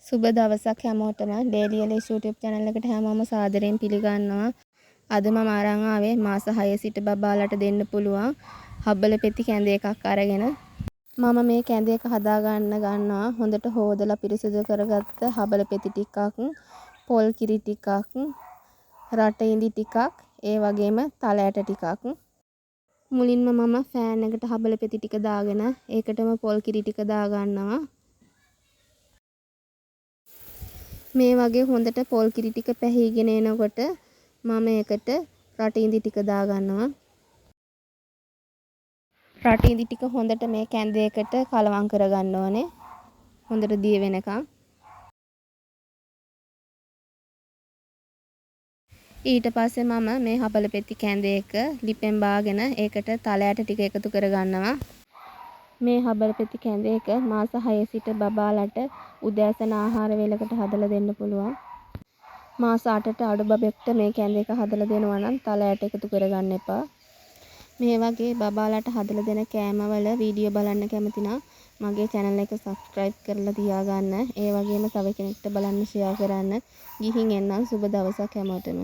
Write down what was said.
සුබ දවසක් හැමෝටම ඩේලි එලිස් YouTube channel එකට හැමෝම සාදරයෙන් පිළිගන්නවා. අද මම අරන් ආවේ මාස 6 සිට බබාලට දෙන්න පුළුවන් හබ්බල පෙති කැඳ එකක් අරගෙන. මම මේ කැඳ එක හදා ගන්නවා. හොඳට හොදලා පිරිසිදු කරගත්ත හබ්බල පෙති ටිකක්, පොල් කිරි ටිකක්, රට ඉඳි ටිකක්, ඒ වගේම තල ඇට ටිකක්. මුලින්ම මම ෆෑන් එකට හබ්බල පෙති ටික දාගෙන ඒකටම පොල් කිරි ටික දා ගන්නවා. මේ වගේ හොඳට පොල් කිරි ටික පැහිගෙන එනකොට මම ඒකට රට ඉඳි ටික දා ගන්නවා. රට ඉඳි ටික හොඳට මේ කැඳයකට කලවම් කරගන්න ඕනේ. හොඳට දිය වෙනකම්. ඊට පස්සේ මම මේ හබල පෙති කැඳයක ලිපෙන් බාගෙන ඒකට තල ඇට ටික එකතු කරගන්නවා. මේ හබල පෙති කැඳ එක මාස 6 සිට බබාලට උදෑසන ආහාර වේලකට හදලා දෙන්න පුළුවන්. මාස 8ට අඩු බබෙක්ට මේ කැඳ එක හදලා දෙනවා නම් තල ඇට එකතු කරගන්න එපා. මේ වගේ බබාලට හදලා දෙන කෑමවල වීඩියෝ බලන්න කැමති නම් මගේ channel එක subscribe කරලා තියාගන්න. ඒ වගේම තව කෙනෙක්ට බලන්න share කරන්න. ගිහින් එන්නම්. සුබ දවසක් හැමෝටම.